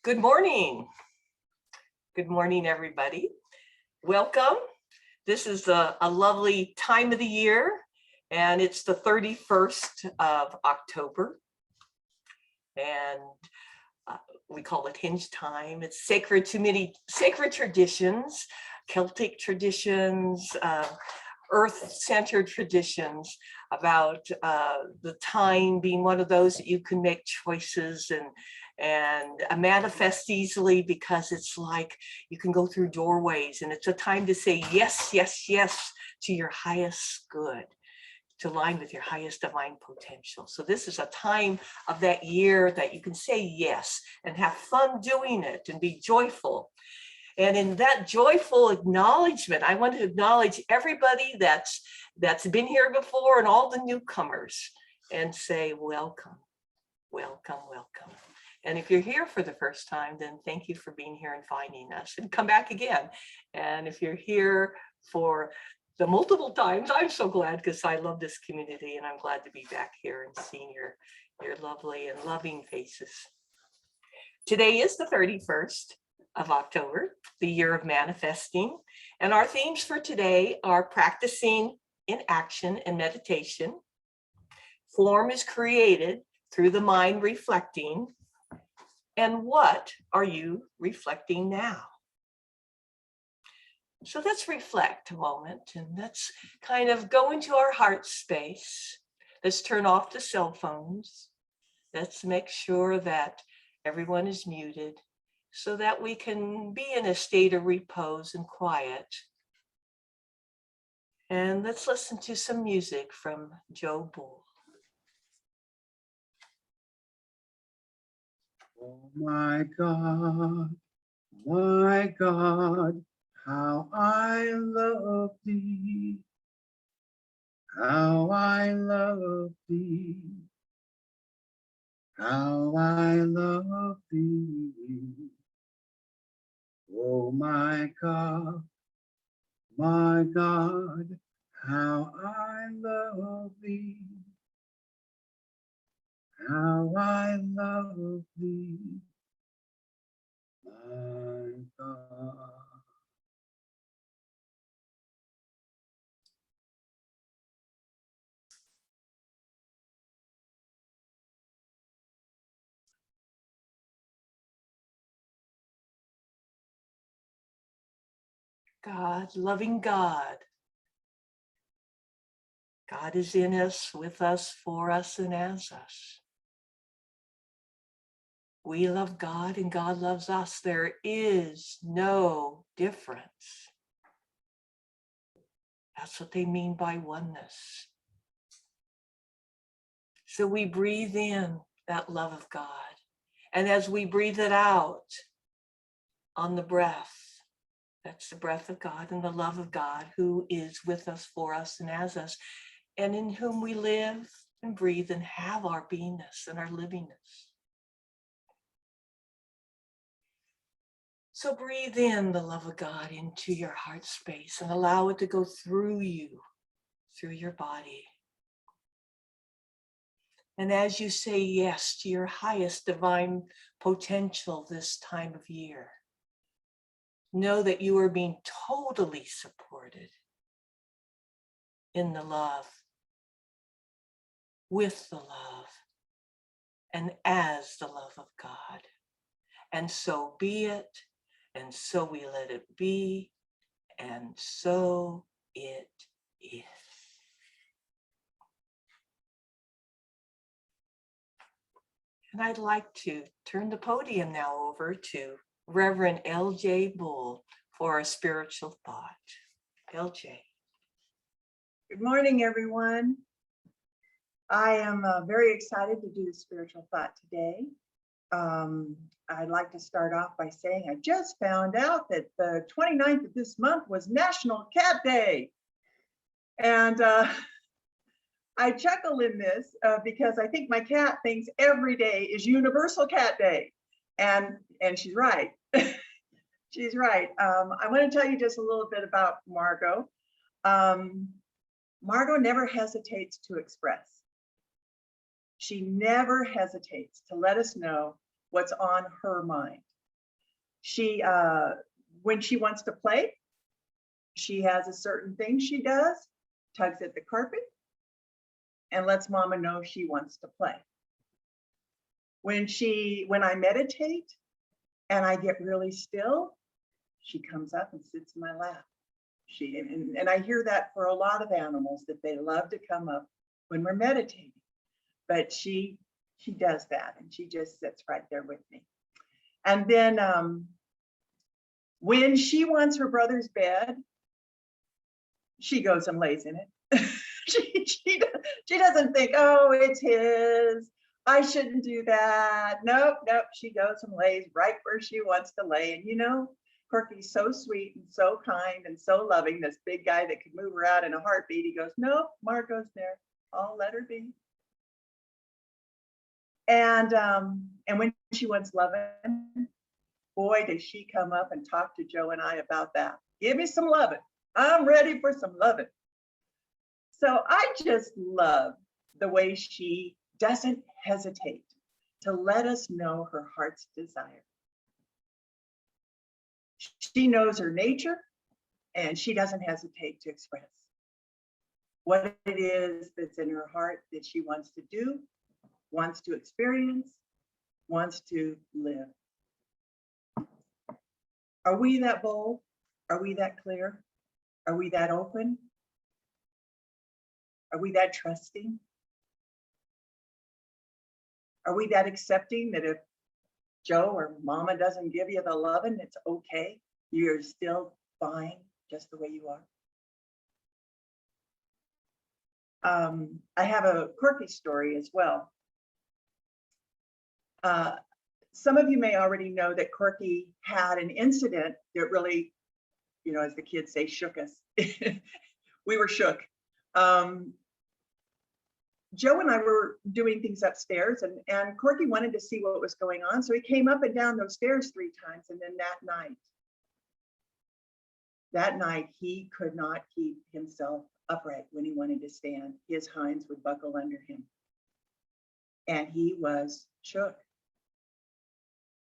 Good morning. Good morning, everybody. Welcome. This is a lovely time of the year, and it's the 31st of October. And we call it Hinge Time. It's sacred to many sacred traditions, Celtic traditions, earth-centered traditions about the time being one of those that you can make choices and manifest easily, because it's like you can go through doorways, and it's a time to say yes, yes, yes to your highest good, to align with your highest divine potential. So this is a time of that year that you can say yes and have fun doing it and be joyful. And in that joyful acknowledgement, I want to acknowledge everybody that's been here before and all the newcomers, and say welcome, welcome, welcome. And if you're here for the first time, then thank you for being here and finding us, and come back again. And if you're here for the multiple times, I'm so glad, because I love this community, and I'm glad to be back here and seeing your lovely and loving faces. Today is the 31st of October, the year of manifesting. And our themes for today are practicing in action and meditation. Form is created through the mind reflecting. And what are you reflecting now? So let's reflect a moment, and let's kind of go into our heart space. Let's turn off the cell phones. Let's make sure that everyone is muted so that we can be in a state of repose and quiet. And let's listen to some music from Joe Bull. Oh my God, how I love thee, how I love thee, how I love thee. Oh my God, how I love thee, how I love thee, my God. God, loving God. God is in us, with us, for us, and as us. We love God and God loves us. There is no difference. That's what they mean by oneness. So we breathe in that love of God. And as we breathe it out on the breath, that's the breath of God and the love of God, who is with us, for us, and as us, and in whom we live and breathe and have our beingness and our livingness. So breathe in the love of God into your heart space and allow it to go through you, through your body. And as you say yes to your highest divine potential this time of year, know that you are being totally supported in the love, with the love, and as the love of God. And so be it, and so we let it be, and so it is. And I'd like to turn the podium now over to Reverend L.J. Bull for a spiritual thought. L.J. Good morning, everyone. I am very excited to do the spiritual thought today. I'd like to start off by saying I just found out that the 29th of this month was National Cat Day. And I chuckle in this because I think my cat thinks every day is Universal Cat Day. And she's right. She's right. I want to tell you just a little bit about Margot. Margot never hesitates to express. She never hesitates to let us know what's on her mind. She, when she wants to play, she has a certain thing she does, tugs at the carpet, and lets mama know she wants to play. When I meditate and I get really still, she comes up and sits in my lap. And I hear that for a lot of animals, that they love to come up when we're meditating. But she does that, and she just sits right there with me. And then when she wants her brother's bed, she goes and lays in it. she doesn't think, oh, it's his, I shouldn't do that. Nope. She goes and lays right where she wants to lay. And you know, Corky's so sweet and so kind and so loving, this big guy that could move her out in a heartbeat. He goes, nope, Margot's there. I'll let her be. And when she wants loving, boy, does she come up and talk to Joe and I about that. Give me some loving. I'm ready for some loving. So I just love the way she doesn't hesitate to let us know her heart's desire. She knows her nature, and she doesn't hesitate to express what it is that's in her heart that she wants to do, wants to experience, wants to live. Are we that bold? Are we that clear? Are we that open? Are we that trusting? Are we that accepting that if Joe or mama doesn't give you the loving, it's okay? You're still fine just the way you are. I have a quirky story as well. Some of you may already know that Corky had an incident that really, you know, as the kids say, shook us. We were shook. Joe and I were doing things upstairs, and Corky wanted to see what was going on. So he came up and down those stairs 3 times. And then that night, he could not keep himself upright when he wanted to stand. His hinds would buckle under him. And he was shook.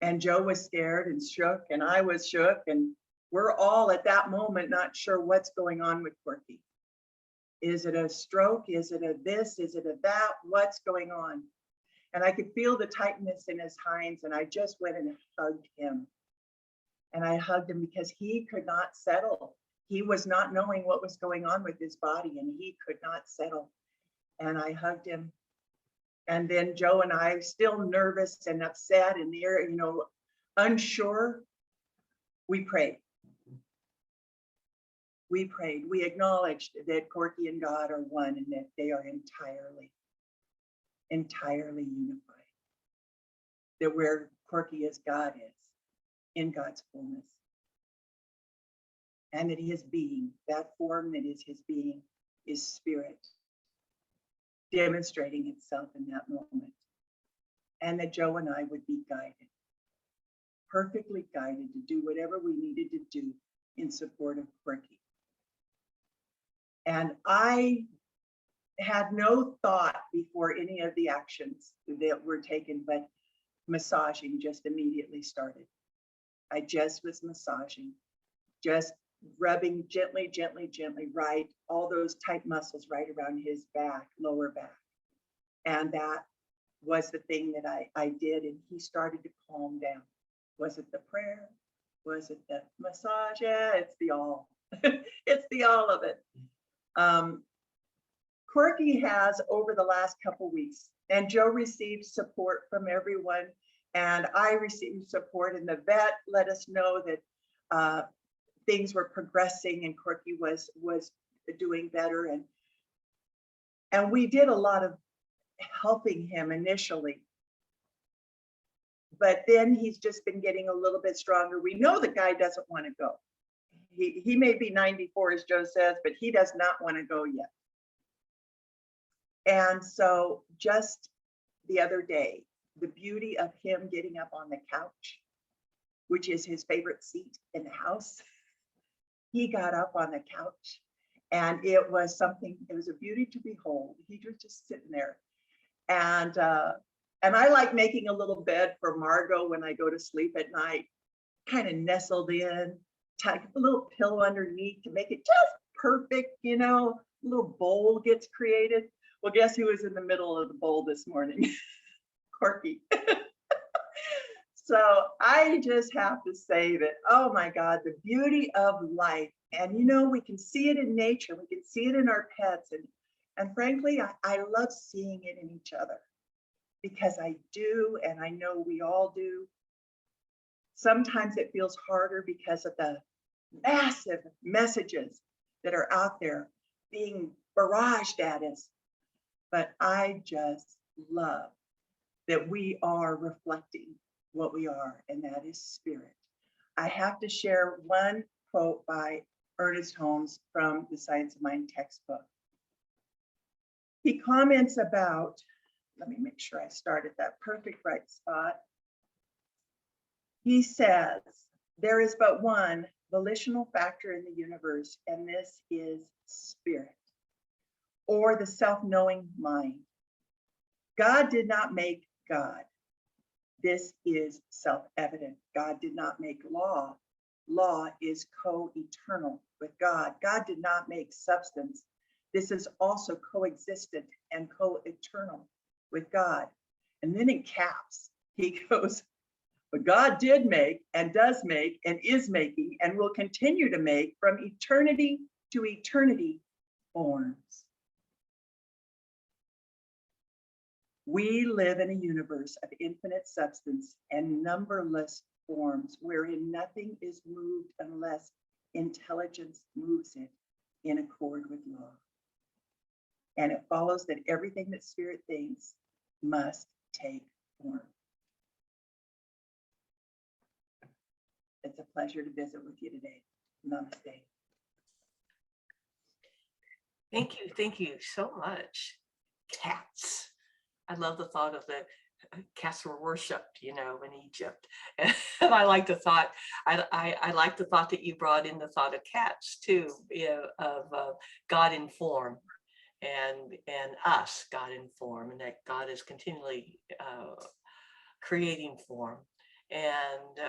And Joe was scared and shook, and I was shook. And we're all at that moment not sure what's going on with Corky. Is it a stroke? Is it a this? Is it a that? What's going on? And I could feel the tightness in his hinds, and I just went and hugged him. And I hugged him because he could not settle. He was not knowing what was going on with his body, and he could not settle. And I hugged him. And then Joe and I, still nervous and upset and unsure, we prayed. We prayed. We acknowledged that Corky and God are one, and that they are entirely unified. That where Corky is, God is, in God's fullness. And that his being, that form that is his being, is spirit, demonstrating itself in that moment. And that Joe and I would be guided, perfectly guided to do whatever we needed to do in support of Corky. And I had no thought before any of the actions that were taken, but massaging just immediately started. I just was massaging, just rubbing gently, right, all those tight muscles right around his back, lower back. And that was the thing that I did, and he started to calm down. Was it the prayer? Was it the massage? Yeah, it's the all. It's the all of it. Corky has, over the last couple weeks, and Joe received support from everyone, and I received support, and the vet let us know that things were progressing and Corky was doing better, and we did a lot of helping him initially, but then he's just been getting a little bit stronger. We know the guy doesn't want to go. He may be 94, as Joe says, but he does not want to go yet. And so just the other day, the beauty of him getting up on the couch, which is his favorite seat in the house, he got up on the couch, and it was a beauty to behold. He was just sitting there. And I like making a little bed for Margot when I go to sleep at night. kind of nestled in, a little pillow underneath to make it just perfect, you know, a little bowl gets created. Well, guess who was in the middle of the bowl this morning? Corky. So I just have to say that, oh my God, the beauty of life. And you know, we can see it in nature, we can see it in our pets. And frankly, I love seeing it in each other because I do, and I know we all do. Sometimes it feels harder because of the massive messages that are out there being barraged at us. But I just love that we are reflecting what we are, and that is spirit. I have to share one quote by Ernest Holmes from the Science of Mind textbook. He comments about, let me make sure I start at that perfect right spot. He says, there is but one volitional factor in the universe, and this is spirit, or the self-knowing mind. God did not make God. This is self-evident. God did not make law. Law is co-eternal with God. God did not make substance. This is also coexistent and co-eternal with God. And then in caps, he goes, but God did make and does make and is making and will continue to make from eternity to eternity forms. We live in a universe of infinite substance and numberless forms wherein nothing is moved unless intelligence moves it in accord with law. And it follows that everything that spirit thinks must take form. It's a pleasure to visit with you today. Namaste. Thank you so much. Cats. I love the thought of the cats were worshipped, you know, in Egypt. And I like the thought, I like the thought that you brought in the thought of cats too, you know, of God in form and us, God in form, and that God is continually creating form. And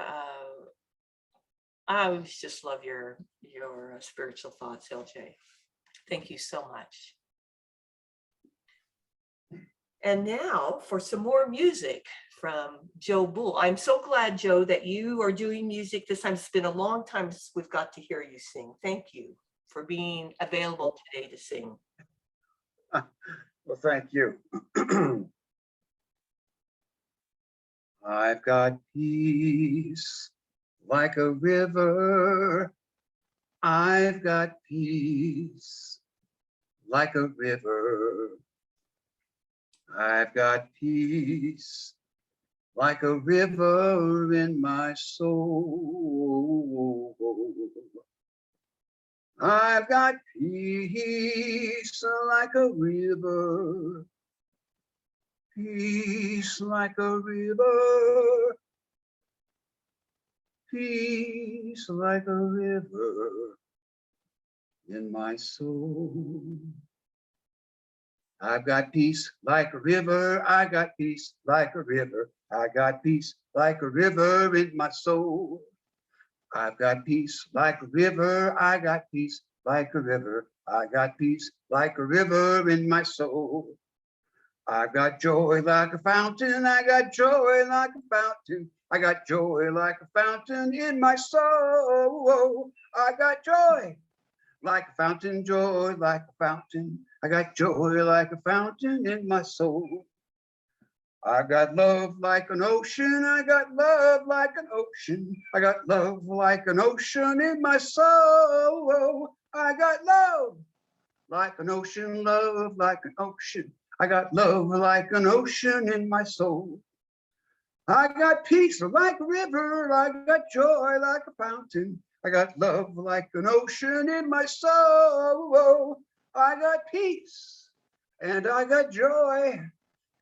I always just love your spiritual thoughts, LJ. Thank you so much. And now for some more music from Joe Bull. I'm so glad, Joe, that you are doing music this time. It's been a long time since we've got to hear you sing. Thank you for being available today to sing. Well, thank you. I've got peace like a river. I've got peace like a river. I've got peace like a river in my soul. I've got peace like a river. Peace like a river. Peace like a river in my soul. I've got peace like a river. I got peace like a river. I got peace like a river in my soul. I've got peace like a river. I got peace like a river. I got peace like a river in my soul. I've got joy like a fountain. I got joy like a fountain. I got joy like a fountain in my soul. I got joy like a fountain, joy like a fountain. I got joy like a fountain in my soul. I got love like an ocean. I got love like an ocean. I got love like an ocean in my soul. I got love like an ocean, love like an ocean. I got love like an ocean in my soul. I got peace like a river. I got joy like a fountain. I got love like an ocean in my soul. I got peace and I got joy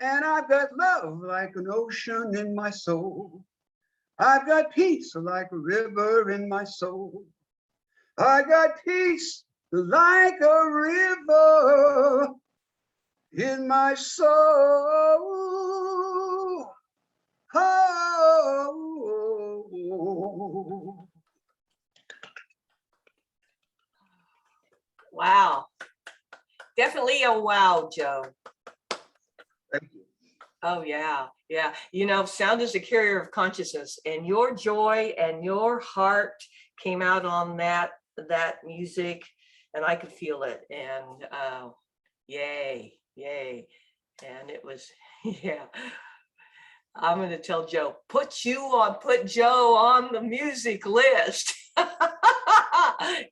and I've got love like an ocean in my soul. I've got peace like a river in my soul. I got peace like a river in my soul. Oh, Definitely a wow, Joe. Thank you. Oh, yeah, yeah. You know, sound is a carrier of consciousness, and your joy and your heart came out on that music, and I could feel it. And yay, yay. And it was, yeah. I'm going to tell Joe, put Joe on the music list.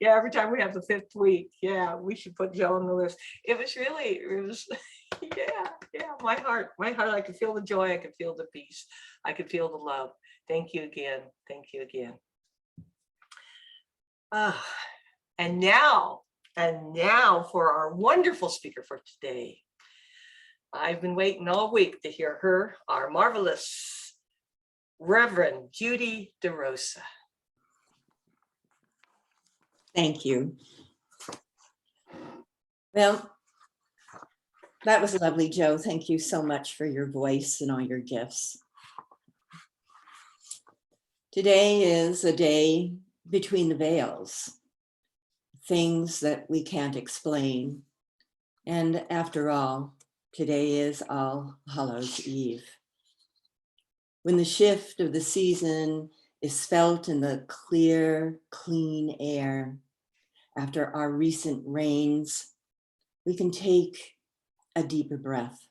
Yeah, every time we have the fifth week, yeah, we should put Joe on the list. It was, yeah, my heart, I could feel the joy, I could feel the peace, I could feel the love. Thank you again. Thank you again. And now for our wonderful speaker for today. I've been waiting all week to hear her, our marvelous Reverend Judy DeRosa. Thank you. Well, that was lovely, Joe. Thank you so much for your voice and all your gifts. Today is a day between the veils, things that we can't explain. And after all, today is All Hallows Eve. When the shift of the season is felt in the clear, clean air, after our recent rains, we can take a deeper breath.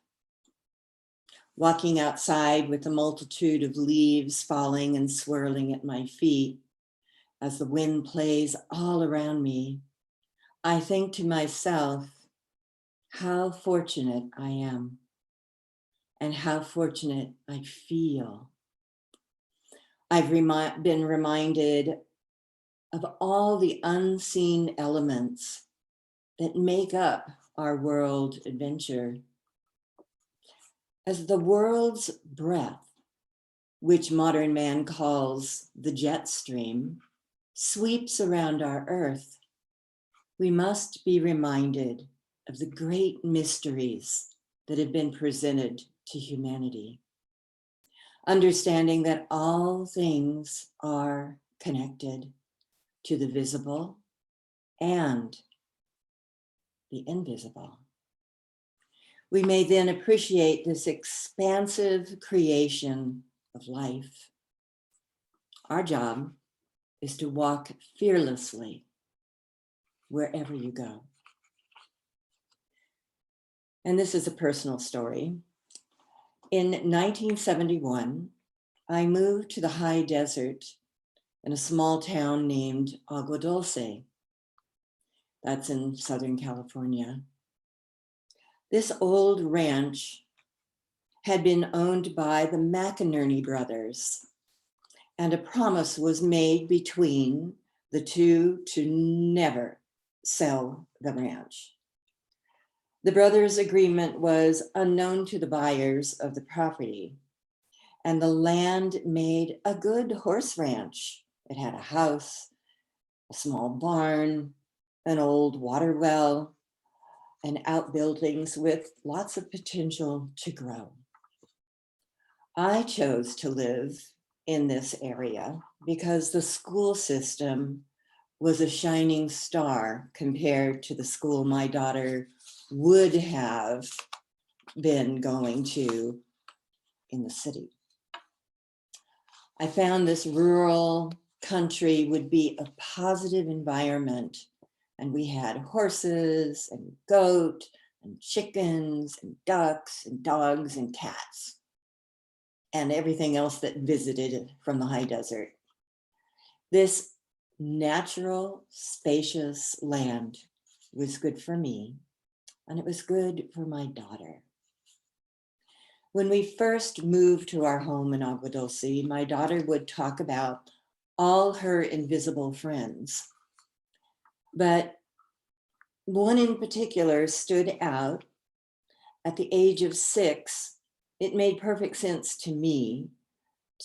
Walking outside with the multitude of leaves falling and swirling at my feet, as the wind plays all around me, I think to myself, how fortunate I am, and how fortunate I feel. I've been reminded of all the unseen elements that make up our world adventure. As the world's breath, which modern man calls the jet stream, sweeps around our earth, we must be reminded of the great mysteries that have been presented to humanity. Understanding that all things are connected to the visible and the invisible. We may then appreciate this expansive creation of life. Our job is to walk fearlessly wherever you go. And this is a personal story. In 1971, I moved to the high desert in a small town named Agua Dulce. That's in Southern California. This old ranch had been owned by the McInerney brothers, and a promise was made between the two to never sell the ranch. The brothers' agreement was unknown to the buyers of the property, and the land made a good horse ranch. It had a house, a small barn, an old water well, and outbuildings with lots of potential to grow. I chose to live in this area because the school system was a shining star compared to the school my daughter would have been going to in the city. I found this rural country would be a positive environment, and we had horses and goat and chickens and ducks and dogs and cats and everything else that visited from the high desert. This natural, spacious land was good for me, and it was good for my daughter. When we first moved to our home in Agua Dulce, my daughter would talk about all her invisible friends. But one in particular stood out. At the age of 6, it made perfect sense to me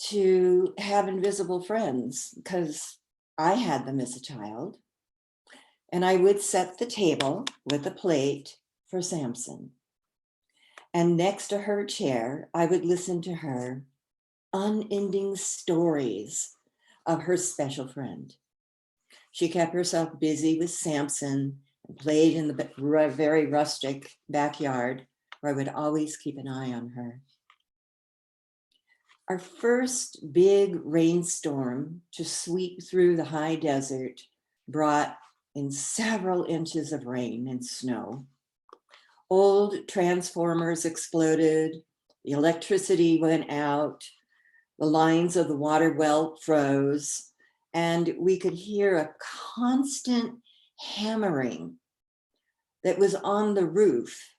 to have invisible friends because I had them as a child. And I would set the table with a plate for Samson. And next to her chair, I would listen to her unending stories of her special friend. She kept herself busy with Samson and played in the very rustic backyard where I would always keep an eye on her. Our first big rainstorm to sweep through the high desert brought in several inches of rain and snow. Old transformers exploded, the electricity went out, the lines of the water well froze, and we could hear a constant hammering that was on the roof.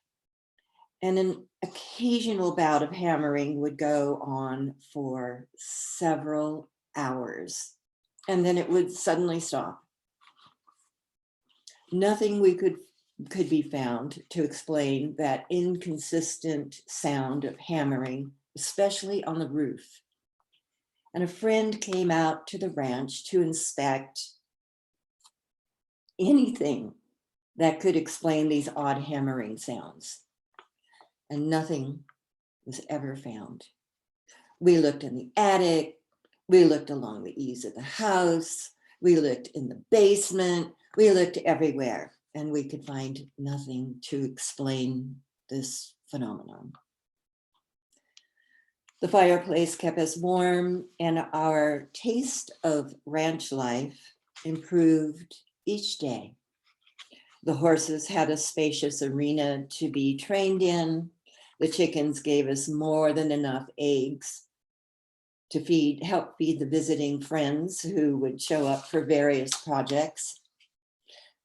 And an occasional bout of hammering would go on for several hours, and then it would suddenly stop. Nothing could be found to explain that inconsistent sound of hammering, especially on the roof. And a friend came out to the ranch to inspect anything that could explain these odd hammering sounds. And nothing was ever found. We looked in the attic, we looked along the eaves of the house, we looked in the basement, we looked everywhere, and we could find nothing to explain this phenomenon. The fireplace kept us warm, and our taste of ranch life improved each day. The horses had a spacious arena to be trained in. The chickens gave us more than enough eggs to help feed the visiting friends who would show up for various projects.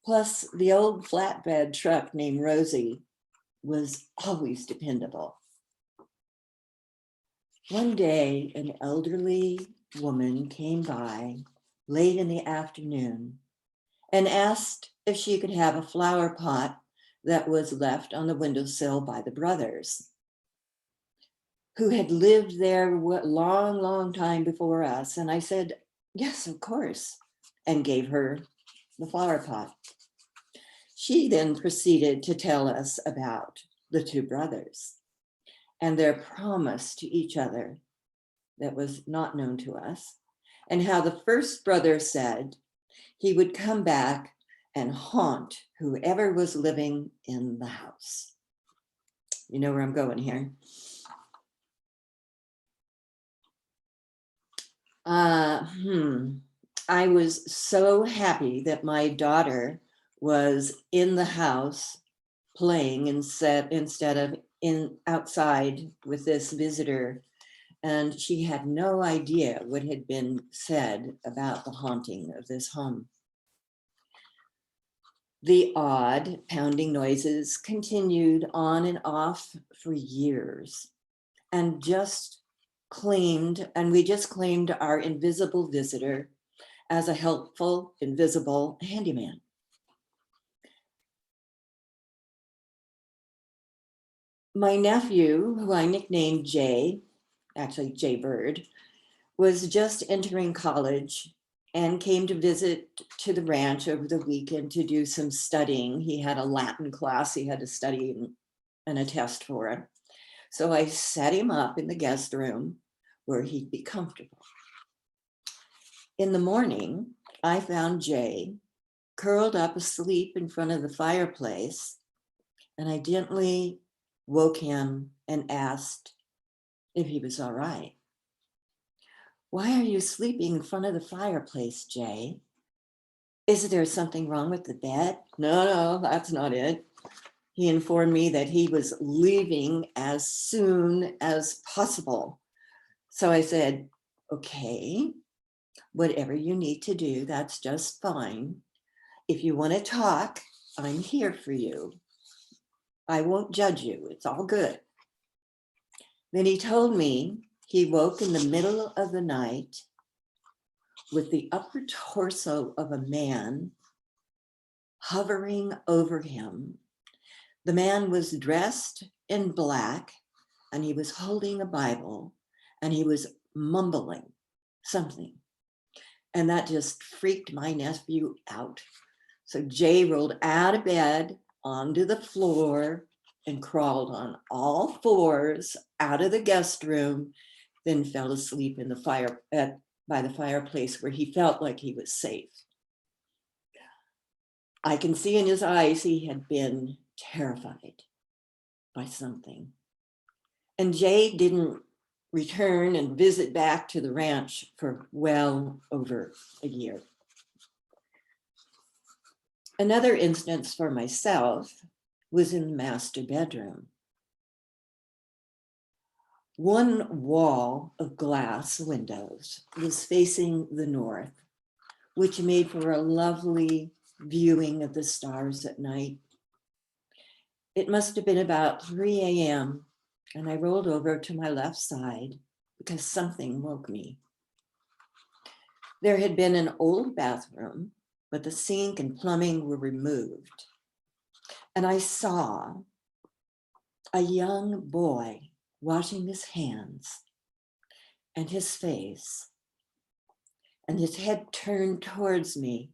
Plus, the old flatbed truck named Rosie was always dependable. One day, an elderly woman came by late in the afternoon and asked if she could have a flower pot that was left on the windowsill by the brothers, who had lived there a long, long time before us. And I said, yes, of course, and gave her the flower pot. She then proceeded to tell us about the two brothers and their promise to each other that was not known to us, and how the first brother said he would come back and haunt whoever was living in the house. You know where I'm going here. I was so happy that my daughter was in the house playing instead of outside with this visitor, and she had no idea what had been said about the haunting of this home. The odd pounding noises continued on and off for years, and we just claimed our invisible visitor as a helpful, invisible handyman. My nephew, who I nicknamed Jay, actually Jay Bird, was just entering college and came to visit to the ranch over the weekend to do some studying. He had a Latin class he had to study and a test for it. So I set him up in the guest room where he'd be comfortable. In the morning, I found Jay curled up asleep in front of the fireplace, and I gently woke him and asked if he was all right. Why are you sleeping in front of the fireplace, Jay? Is there something wrong with the bed? No, that's not it. He informed me that he was leaving as soon as possible. So I said, okay, whatever you need to do, that's just fine. If you want to talk, I'm here for you. I won't judge you. It's all good. Then he told me he woke in the middle of the night with the upper torso of a man hovering over him. The man was dressed in black, and he was holding a Bible, and he was mumbling something. And that just freaked my nephew out. So Jay rolled out of bed onto the floor and crawled on all fours out of the guest room, then fell asleep in by the fireplace where he felt like he was safe. I can see in his eyes he had been terrified by something. And Jay didn't return and visit back to the ranch for well over a year. Another instance for myself was in the master bedroom. One wall of glass windows was facing the north, which made for a lovely viewing of the stars at night. It must have been about 3 a.m. and I rolled over to my left side because something woke me. There had been an old bathroom, but the sink and plumbing were removed. And I saw a young boy washing his hands and his face, and his head turned towards me,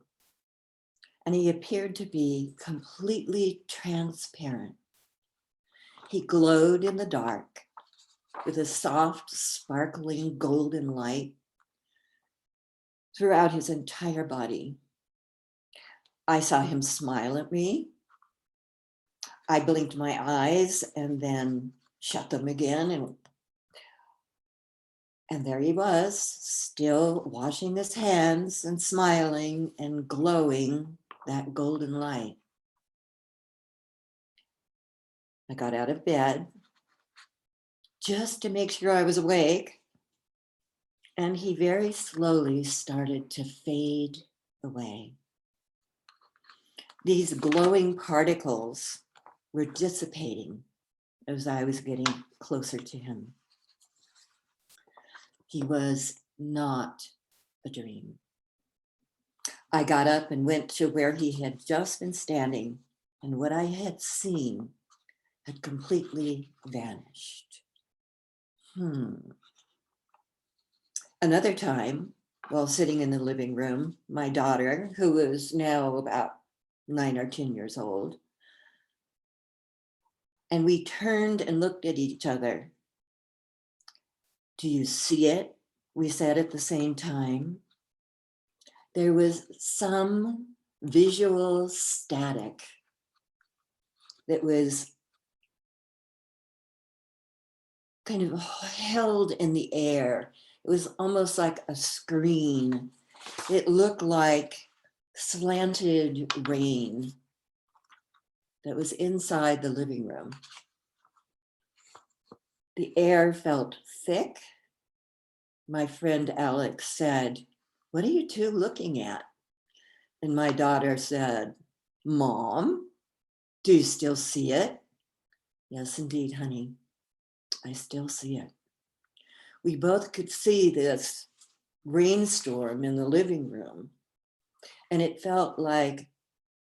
and he appeared to be completely transparent. He glowed in the dark with a soft, sparkling golden light throughout his entire body. I saw him smile at me. I blinked my eyes and then shut them again, and there he was, still washing his hands and smiling and glowing that golden light. I got out of bed just to make sure I was awake, and he very slowly started to fade away. These glowing particles were dissipating as I was getting closer to him. He was not a dream. I got up and went to where he had just been standing, and what I had seen had completely vanished. Another time, while sitting in the living room, my daughter, who was now about 9 or 10 years old, and we turned and looked at each other. "Do you see it?" we said at the same time. There was some visual static that was kind of held in the air. It was almost like a screen. It looked like slanted rain that was inside the living room. The air felt thick. My friend Alex said, "What are you two looking at?" And my daughter said, "Mom, do you still see it?" "Yes, indeed, honey. I still see it." We both could see this rainstorm in the living room, and it felt like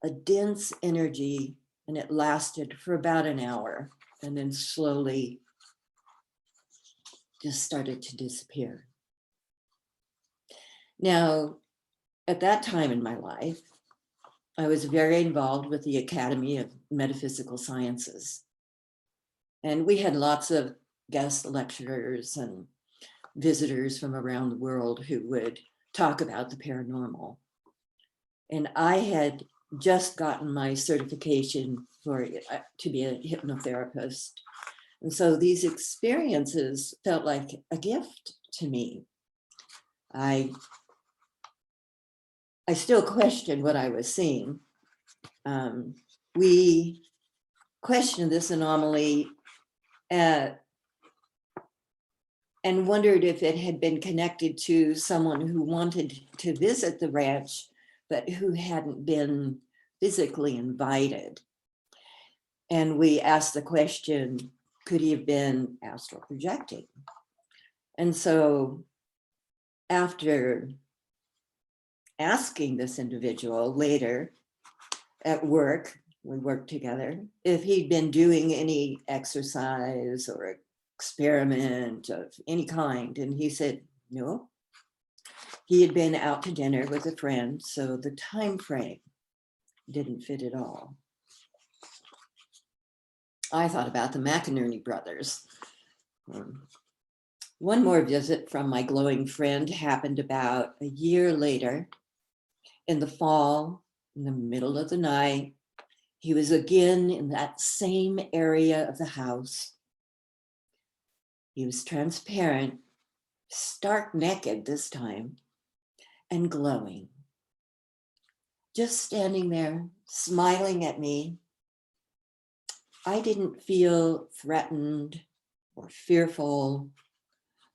a dense energy, and it lasted for about an hour and then slowly just started to disappear. Now, at that time in my life, I was very involved with the Academy of Metaphysical Sciences. And we had lots of guest lecturers and visitors from around the world who would talk about the paranormal. And I had just gotten my certification to be a hypnotherapist. And so these experiences felt like a gift to me. I still questioned what I was seeing. We questioned this anomaly and wondered if it had been connected to someone who wanted to visit the ranch, but who hadn't been physically invited. And we asked the question, could he have been astral projecting? And so after asking this individual later at work, we worked together, if he'd been doing any exercise or experiment of any kind, and he said no. He had been out to dinner with a friend, so the time frame didn't fit at all. I thought about the McInerney brothers. One more visit from my glowing friend happened about a year later in the fall in the middle of the night, he was again in that same area of the house. He was transparent, stark naked this time, and glowing. Just standing there, smiling at me. I didn't feel threatened or fearful.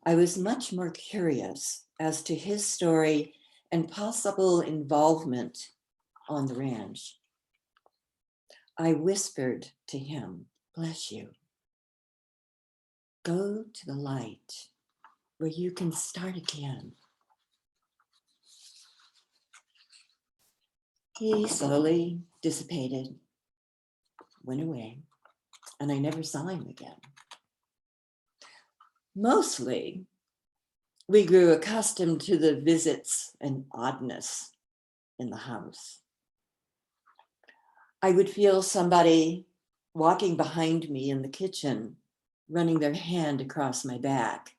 I was much more curious as to his story and possible involvement on the ranch. I whispered to him, "Bless you. Go to the light where you can start again." He slowly dissipated, went away, and I never saw him again. Mostly, we grew accustomed to the visits and oddness in the house. I would feel somebody walking behind me in the kitchen, running their hand across my back,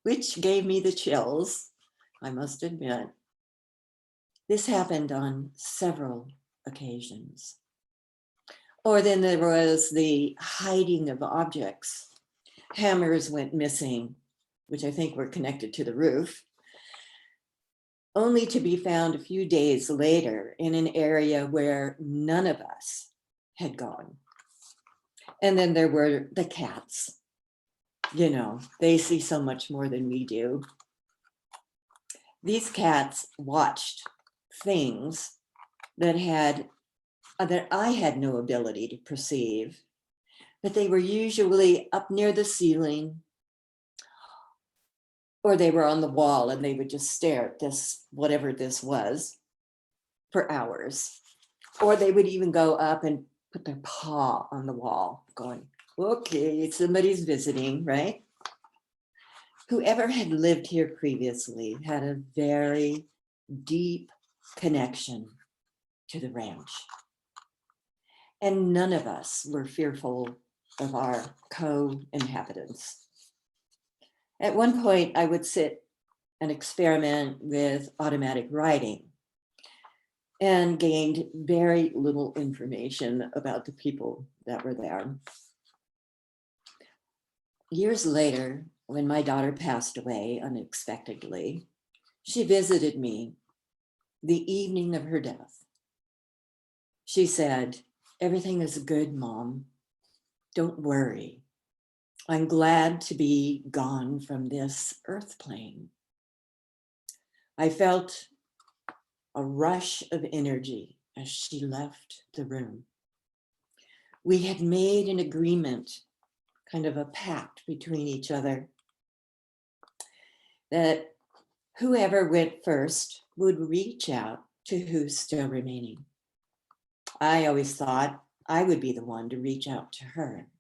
which gave me the chills, I must admit. This happened on several occasions. Or then there was the hiding of objects. Hammers went missing, which I think were connected to the roof, only to be found a few days later in an area where none of us had gone. And then there were the cats. You know, they see so much more than we do. These cats watched things that I had no ability to perceive, but they were usually up near the ceiling, or they were on the wall and they would just stare at this, whatever this was, for hours. Or they would even go up and put their paw on the wall, going, okay, somebody's visiting, right? Whoever had lived here previously had a very deep connection to the ranch. And none of us were fearful of our co-inhabitants. At one point, I would sit and experiment with automatic writing and gained very little information about the people that were there. Years later, when my daughter passed away unexpectedly, she visited me the evening of her death. She said, "Everything is good, Mom. Don't worry. I'm glad to be gone from this earth plane." I felt a rush of energy as she left the room. We had made an agreement, kind of a pact between each other, that whoever went first would reach out to who's still remaining. I always thought I would be the one to reach out to her.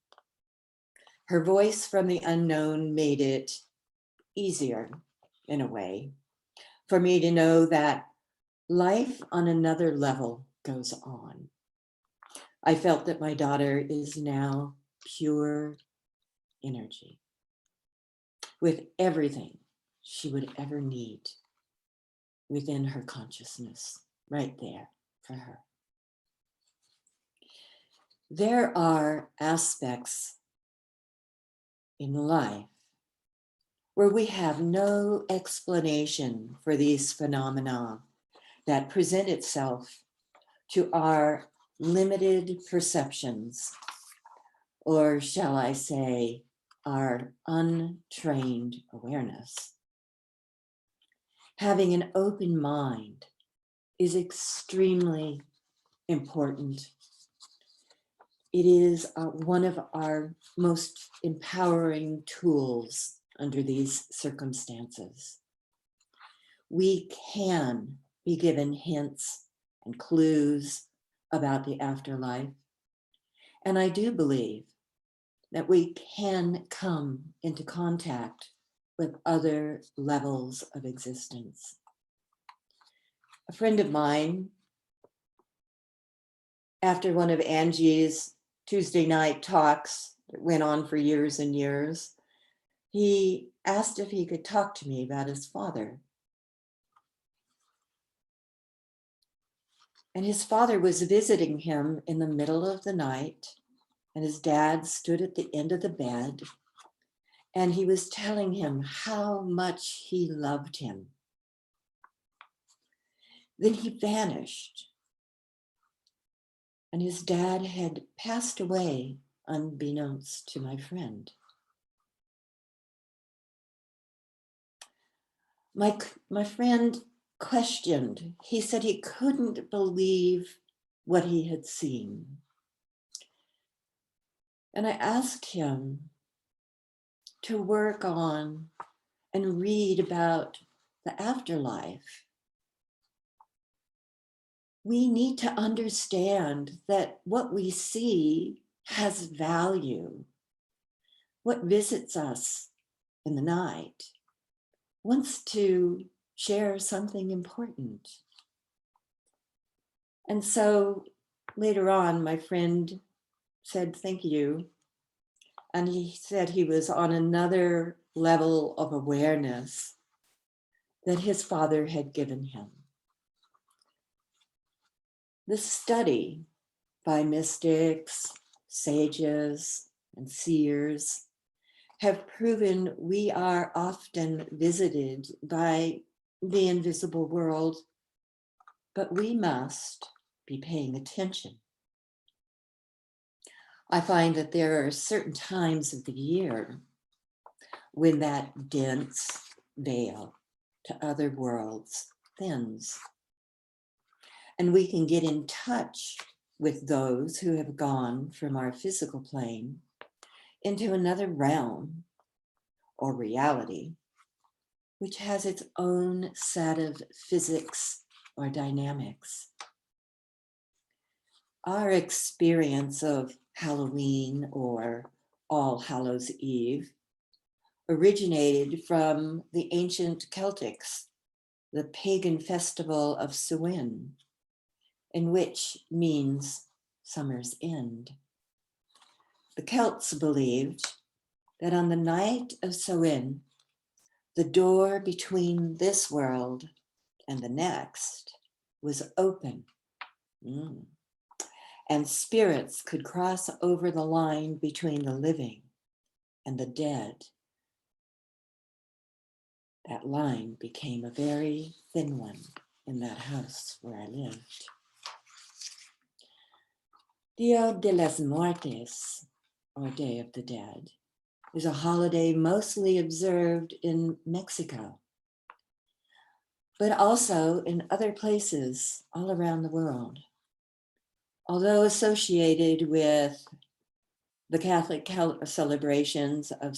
Her voice from the unknown made it easier, in a way, for me to know that life on another level goes on. I felt that my daughter is now pure energy, with everything she would ever need within her consciousness, right there for her. There are aspects in life where we have no explanation for these phenomena that present itself to our limited perceptions, or shall I say, our untrained awareness. Having an open mind is extremely important. It is one of our most empowering tools under these circumstances. We can be given hints and clues about the afterlife. And I do believe that we can come into contact with other levels of existence. A friend of mine, after one of Angie's Tuesday night talks that went on for years and years, he asked if he could talk to me about his father. And his father was visiting him in the middle of the night, and his dad stood at the end of the bed, and he was telling him how much he loved him. Then he vanished, and his dad had passed away unbeknownst to my friend. My friend questioned. He said he couldn't believe what he had seen. And I asked him to work on and read about the afterlife. We need to understand that what we see has value. What visits us in the night wants to share something important. And so later on, my friend said, thank you. And he said he was on another level of awareness that his father had given him. The study by mystics, sages, and seers have proven we are often visited by the invisible world, but we must be paying attention. I find that there are certain times of the year when that dense veil to other worlds thins, and we can get in touch with those who have gone from our physical plane into another realm or reality, which has its own set of physics or dynamics. Our experience of Halloween or All Hallows Eve originated from the ancient Celtics, the pagan festival of Samhain, in which means summer's end. The Celts believed that on the night of Samhain, the door between this world and the next was open. And spirits could cross over the line between the living and the dead. That line became a very thin one in that house where I lived. Dia de las Muertes, or Day of the Dead, is a holiday mostly observed in Mexico, but also in other places all around the world. Although associated with the Catholic celebrations of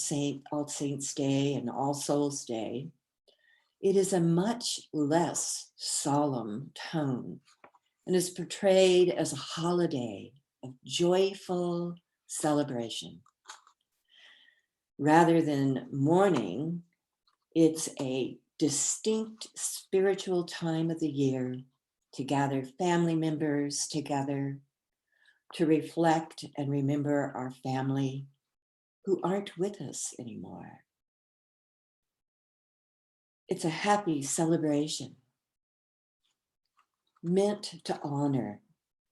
All Saints' Day and All Souls' Day, it is a much less solemn tone and is portrayed as a holiday of joyful celebration. Rather than mourning, it's a distinct spiritual time of the year to gather family members together, to reflect and remember our family who aren't with us anymore. It's a happy celebration meant to honor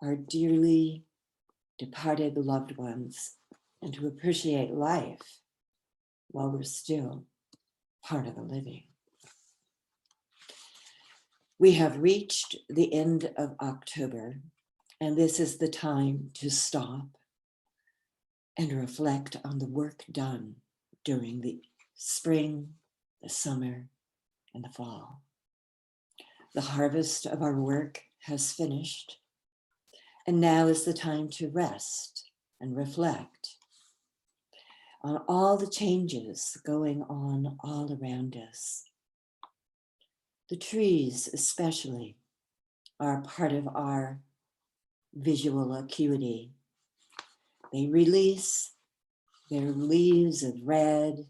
our dearly departed loved ones and to appreciate life while we're still part of the living. We have reached the end of October, and this is the time to stop and reflect on the work done during the spring, the summer, and the fall. The harvest of our work has finished, and now is the time to rest and reflect on all the changes going on all around us. The trees, especially, are part of our visual acuity. They release their leaves of red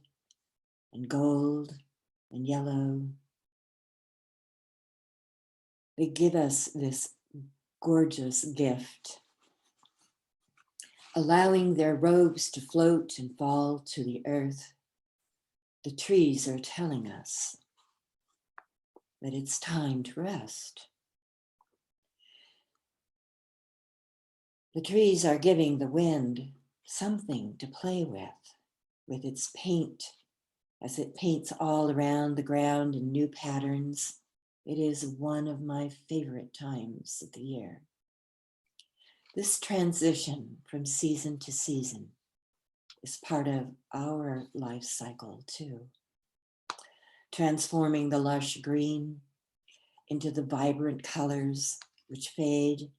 and gold and yellow. They give us this gorgeous gift, allowing their robes to float and fall to the earth. The trees are telling us that it's time to rest. The trees are giving the wind something to play with its paint, as it paints all around the ground in new patterns. It is one of my favorite times of the year. This transition from season to season is part of our life cycle too, transforming the lush green into the vibrant colors which fade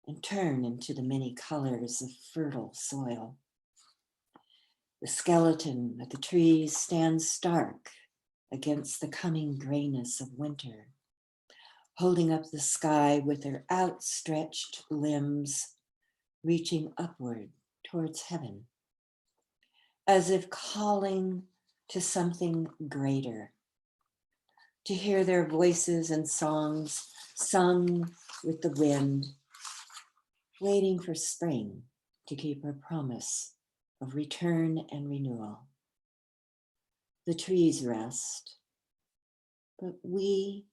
and turn into the many colors of fertile soil. The skeleton of the trees stands stark against the coming grayness of winter, holding up the sky with their outstretched limbs, reaching upward towards heaven, as if calling to something greater, to hear their voices and songs sung with the wind, waiting for spring to keep her promise of return and renewal. The trees rest, but we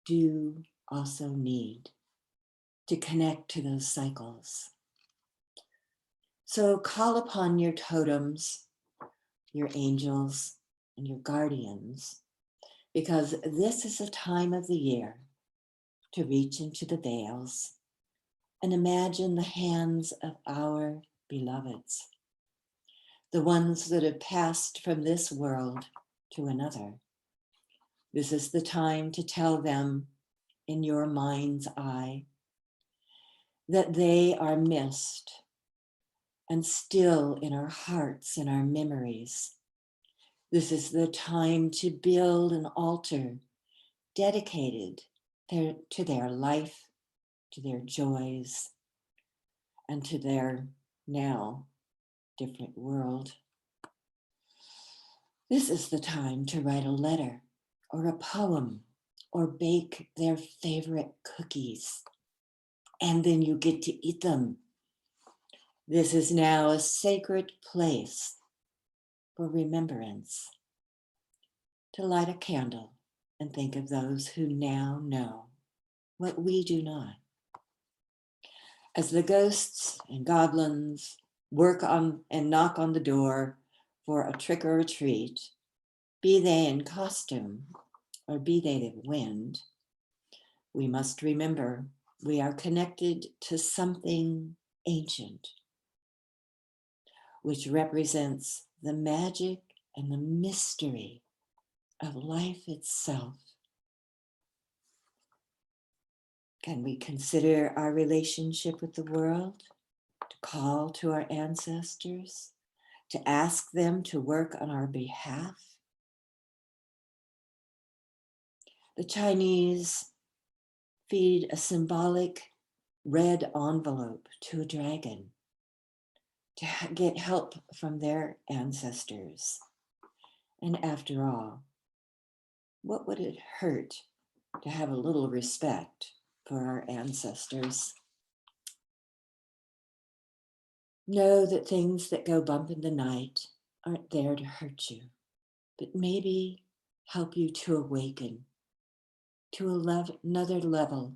do also need to connect to those cycles. So call upon your totems, your angels, and your guardians, because this is a time of the year to reach into the veils and imagine the hands of our beloveds, the ones that have passed from this world to another. This is the time to tell them in your mind's eye that they are missed and still in our hearts and our memories. This is the time to build an altar dedicated to their life, to their joys, and to their now different world. This is the time to write a letter or a poem or bake their favorite cookies, and then you get to eat them. This is now a sacred place for remembrance, to light a candle and think of those who now know what we do not. As the ghosts and goblins work on and knock on the door for a trick or a treat, be they in costume or be they the wind, we must remember we are connected to something ancient, which represents the magic and the mystery of life itself. Can we consider our relationship with the world, to call to our ancestors, to ask them to work on our behalf? The Chinese feed a symbolic red envelope to a dragon to get help from their ancestors. And after all, what would it hurt to have a little respect for our ancestors? Know that things that go bump in the night aren't there to hurt you, but maybe help you to awaken to another level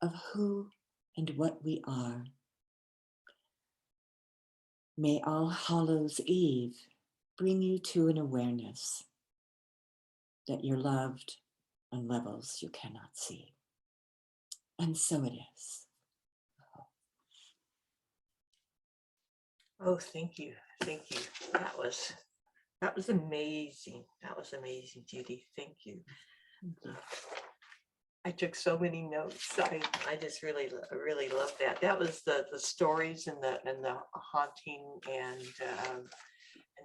of who and what we are. May All Hallows Eve bring you to an awareness that you're loved on levels you cannot see. And so it is. Oh, thank you. Thank you. That was amazing. That was amazing, Judy. Thank you. I took so many notes. I just really love that. That was the stories and the haunting and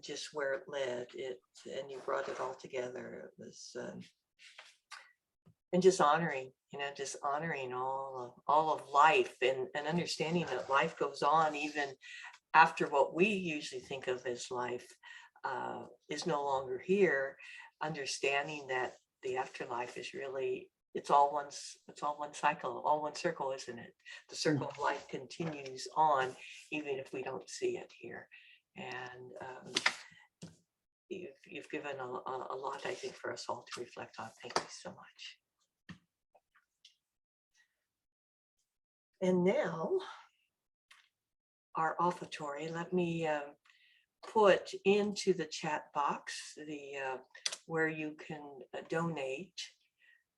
just where it led it, and you brought it all together. It was and just honoring, just honoring all of life and understanding that life goes on even after what we usually think of as life is no longer here. Understanding that the afterlife is really, it's all one cycle, all one circle, isn't it? The circle of life continues on even if we don't see it here. And you've given a lot, I think, for us all to reflect on. Thank you so much. And now our offertory, let me put into the chat box where you can donate.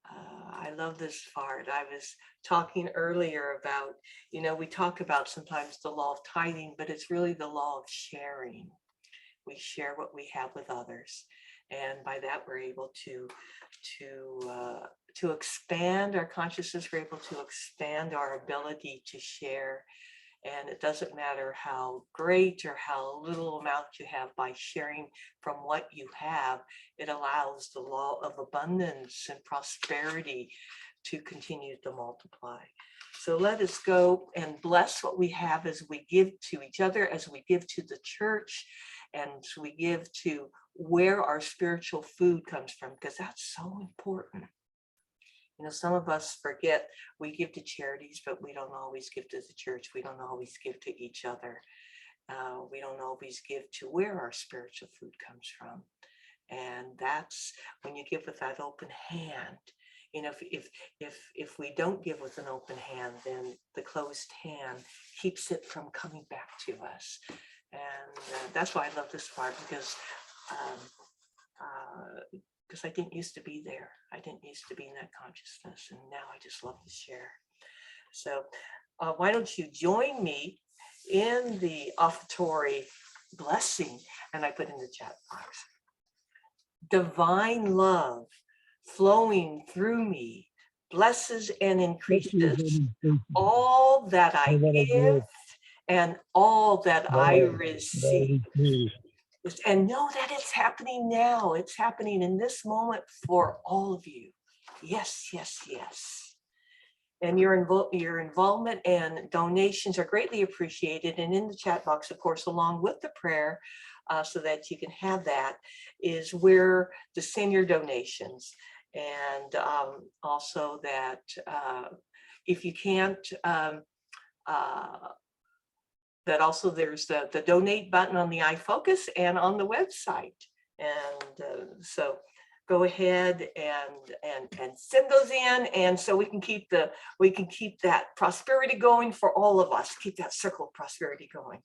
I love this part. I was talking earlier about, we talk about sometimes the law of tithing, but it's really the law of sharing. We share what we have with others, and by that we're able to expand our consciousness. We're able to expand our ability to share. And it doesn't matter how great or how little amount you have. By sharing from what you have, it allows the law of abundance and prosperity to continue to multiply. So let us go and bless what we have as we give to each other, as we give to the church, and as we give to where our spiritual food comes from, because that's so important. Some of us forget we give to charities, but we don't always give to the church. We don't always give to each other. We don't always give to where our spiritual food comes from. And that's when you give with that open hand. If we don't give with an open hand, then the closed hand keeps it from coming back to us. And that's why I love this part, because I didn't used to be there. I didn't used to be in that consciousness, and now I just love to share. So why don't you join me in the offertory blessing? And I put in the chat box. Divine love flowing through me blesses and increases all that I give and all that I receive. And know that it's happening now. It's happening in this moment for all of you. Yes, yes, yes. And your involvement and donations are greatly appreciated. And in the chat box, of course, along with the prayer, so that you can have that, is where to send your donations. And also that if you can't, that also there's the donate button on the iFocus and on the website. And so go ahead and send those in, and so we can keep that prosperity going for all of us. Keep that circle of prosperity going.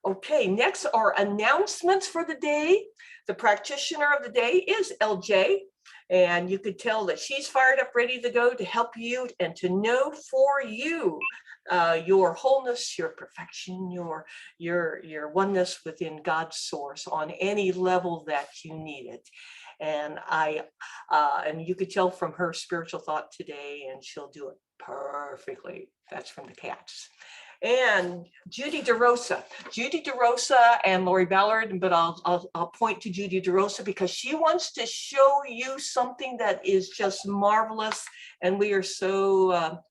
Okay, next are announcements for the day. The practitioner of the day is LJ, and you could tell that she's fired up, ready to go to help you and to know for you your wholeness, your perfection, your oneness within God's source on any level that you need it. And and you could tell from her spiritual thought today, and she'll do it perfectly. That's from the cats. And Judy DeRosa and Lori Ballard, but I'll point to Judy DeRosa because she wants to show you something that is just marvelous, and we are so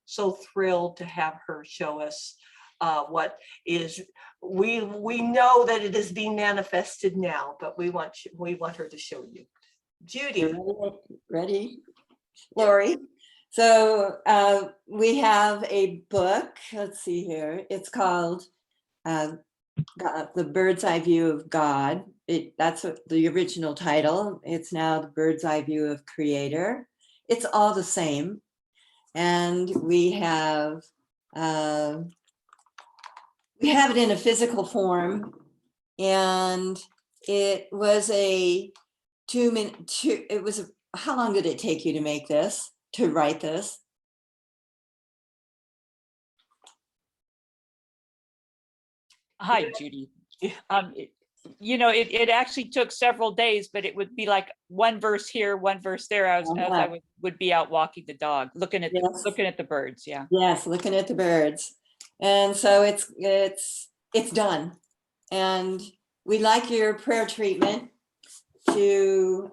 thrilled to have her show us what is. We know that it is being manifested now, but we want her to show you. Judy, ready, Lori? So we have a book, let's see here. It's called The Bird's Eye View of God. That's the original title. It's now The Bird's Eye View of Creator. It's all the same. And we have it in a physical form. And it was how long did it take you to make this? To write this? Hi, Judy. It actually took several days, but it would be like one verse here, one verse there, as I would be out walking the dog, looking at the birds. Yeah. Yes, looking at the birds. And so it's done. And we like your prayer treatment to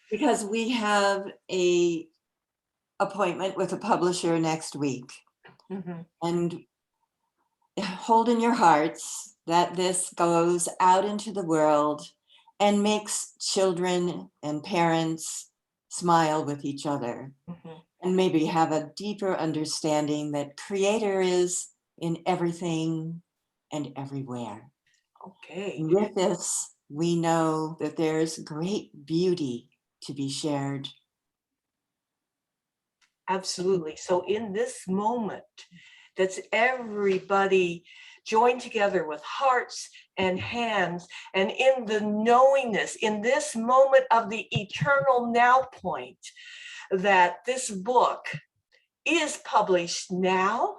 because we have a appointment with a publisher next week. And hold in your hearts that this goes out into the world and makes children and parents smile with each other, and maybe have a deeper understanding that Creator is in everything and everywhere. Okay. And with this, we know that there's great beauty to be shared. Absolutely. So in this moment That's everybody joined together with hearts and hands, and in the knowingness, in this moment of the eternal now point, that this book is published now,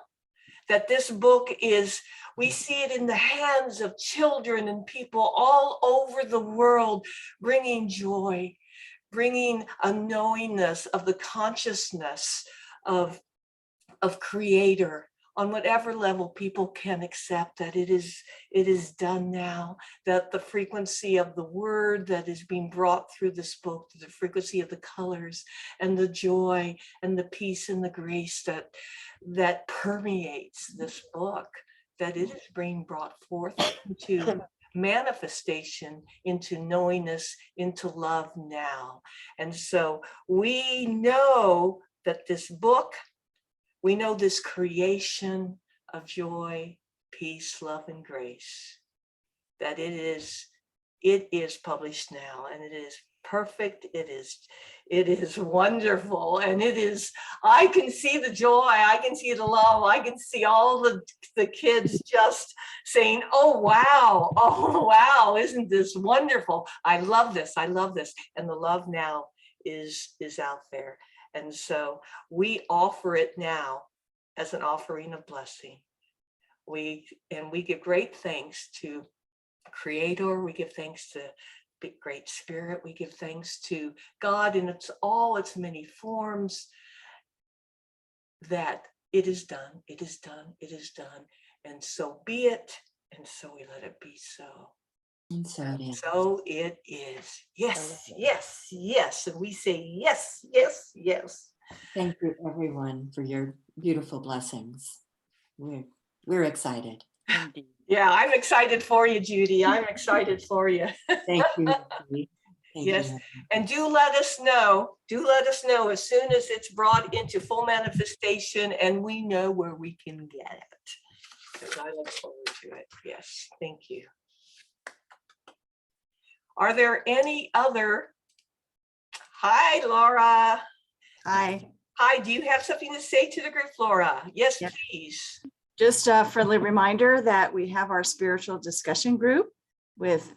that this book is, we see it in the hands of children and people all over the world, bringing joy, bringing a knowingness of the consciousness of Creator on whatever level people can accept, that it is done now, that the frequency of the word that is being brought through this book, the frequency of the colors and the joy and the peace and the grace that permeates this book, that it is being brought forth into manifestation, into knowingness, into love now. And so we know that this book, we know this creation of joy, peace, love, and grace, that it is published now, and it is perfect. It is wonderful, and it is, I can see the joy, I can see the love, I can see all the kids just saying, oh wow, isn't this wonderful? I love this, and the love now is out there. And so we offer it now as an offering of blessing. We give great thanks to Creator. We give thanks to Big Great Spirit. We give thanks to God in all its many forms, that it is done, it is done, it is done. And so be it. And so we let it be so. And so it is. So it is. Yes. And we say yes. Thank you, everyone, for your beautiful blessings. We're excited. Indeed. Yeah, I'm excited for you, Judy. I'm excited for you. Thank you. Thank Yes. you. And do let us know as soon as it's brought into full manifestation and we know where we can get it. Because I look forward to it. Yes, thank you. Are there any other? Hi, Laura. Hi, Hi, do you have something to say to the group, Laura? Yes, Yeah. please. just a friendly reminder that we have our spiritual discussion group with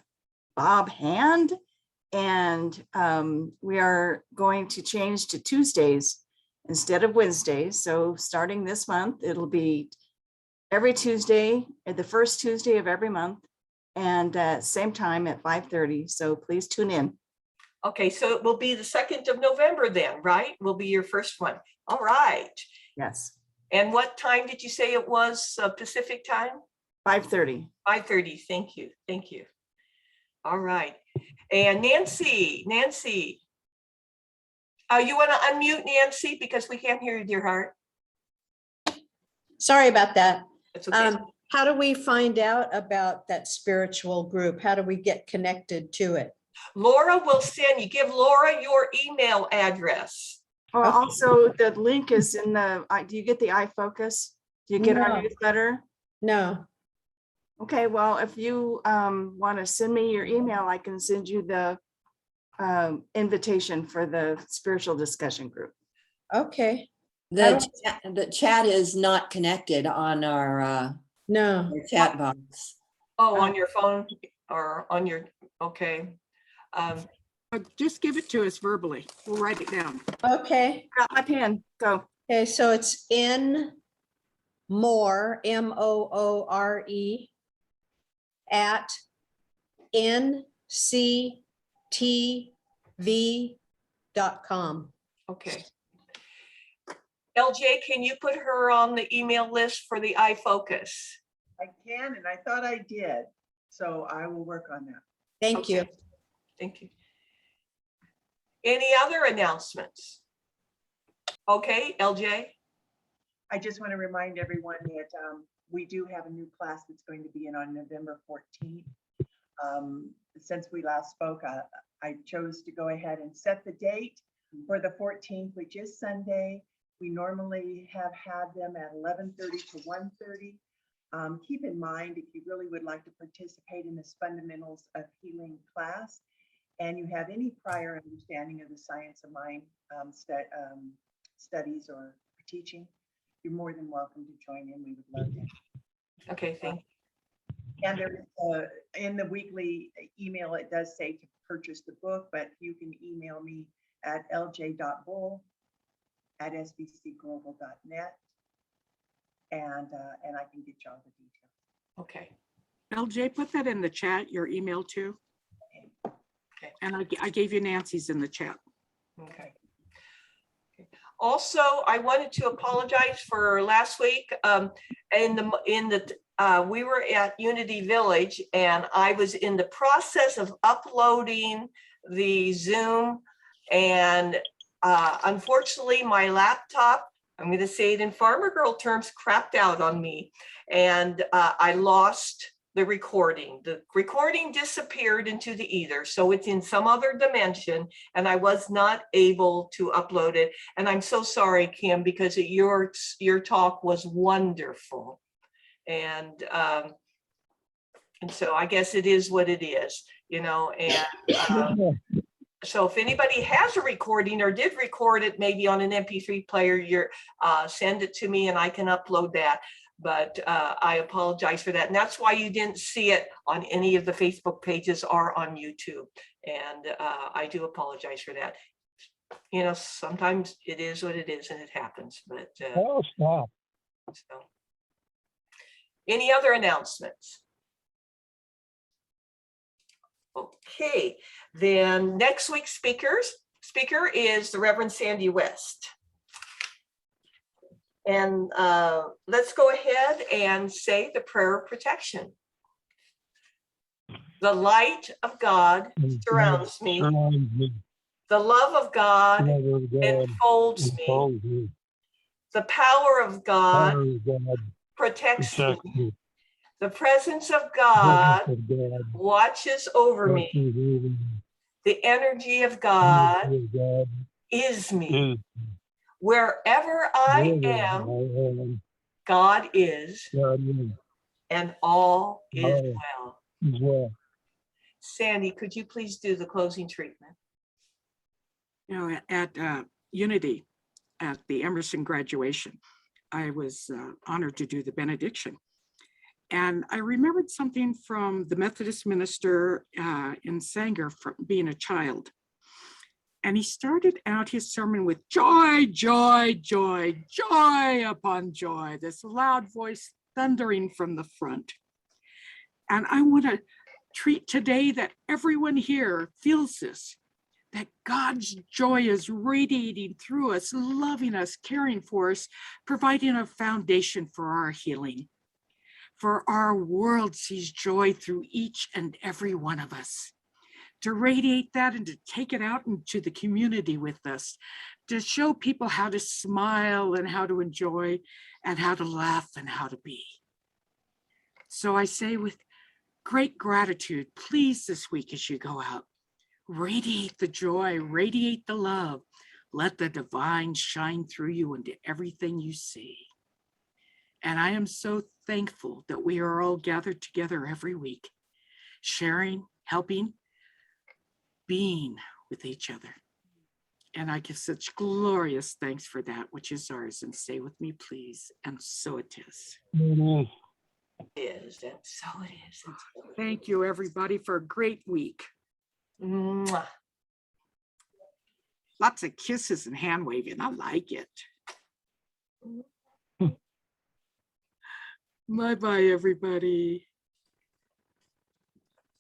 Bob Hand. And we are going to change to Tuesdays instead of Wednesdays. So starting this month, it'll be every Tuesday, the first Tuesday of every month, and same time at 5:30. So please tune in. Okay, so it will be the 2nd of November then, right? Will be your first one. All right. Yes, And what time did you say it was, Pacific time? 5:30. 5:30. Thank you. All right. And Nancy, you want to unmute Nancy because we can't hear you, dear heart. Sorry about that. It's okay. How do we find out about that spiritual group? How do we get connected to it? Laura will send you. Give Laura your email address. Oh, Okay. also the link is in the, do you get the iFocus? Do you get our No. newsletter? No. Okay, well, if you want to send me your email, I can send you the invitation for the spiritual discussion group. Okay. The chat is not connected on our No. chat box. Oh, on your phone or on your, okay. Just give it to us verbally. We'll write it down. Okay. Got my pen, go. Okay. So it's in more, MOORE at nctv.com. Okay. LJ, can you put her on the email list for the iFocus? I can, and I thought I did. So I will work on that. Thank you. Okay. Thank you. Any other announcements? Okay, LJ. I just want to remind everyone that we do have a new class that's going to be in on November 14th. Since we last spoke, I chose to go ahead and set the date for the 14th, which is Sunday. We normally have had them at 11:30 to 1:30. Keep in mind, if you really would like to participate in this Fundamentals of Healing class, and you have any prior understanding of the science of mind studies or teaching, you're more than welcome to join in. We would love that. Okay, thank you. And there's in the weekly email, it does say to purchase the book, but you can email me at lj.bull@sbcglobal.net, and I can get you all the details. Okay. LJ, put that in the chat, your email too. Okay. And I gave you Nancy's in the chat. Okay. Also, I wanted to apologize for last week. We were at Unity Village, and I was in the process of uploading the Zoom, and unfortunately, my laptop, I'm going to say it in farmer girl terms, crapped out on me, and I lost the recording. The recording disappeared into the ether, so it's in some other dimension, and I was not able to upload it. And I'm so sorry, Kim, because your talk was wonderful, and so I guess it is what it is, you know. And so if anybody has a recording or did record it, maybe on an MP3 player, send it to me and I can upload that. But I apologize for that. And that's why you didn't see it on any of the Facebook pages or on YouTube. And I do apologize for that. You know, sometimes it is what it is and it happens. But stop. So. Any other announcements? Okay, then next week's speaker is the Reverend Sandy West. And let's go ahead and say the prayer of protection. The light of God surrounds me. The love of God enfolds me. The power of God protects me. The presence of God watches over me. The energy of God is me. Wherever I am, God is, and all is well. Sandy, could you please do the closing treatment? You know, at Unity, at the Emerson graduation, I was honored to do the benediction. And I remembered something from the Methodist minister in Sanger from being a child. And he started out his sermon with joy, joy, joy, joy upon joy, this loud voice thundering from the front. And I want to treat today that everyone here feels this, that God's joy is radiating through us, loving us, caring for us, providing a foundation for our healing. For our world sees joy through each and every one of us. To radiate that and to take it out into the community with us, to show people how to smile and how to enjoy and how to laugh and how to be. So I say with great gratitude, please this week as you go out, radiate the joy, radiate the love. Let the divine shine through you into everything you see. And I am so thankful that we are all gathered together every week, sharing, helping, being with each other. And I give such glorious thanks for that, which is ours. And say with me, please. And so it is. It is, and so it is. Thank you, everybody, for a great week. Mwah. Lots of kisses and hand waving. I like it. Bye-bye, everybody.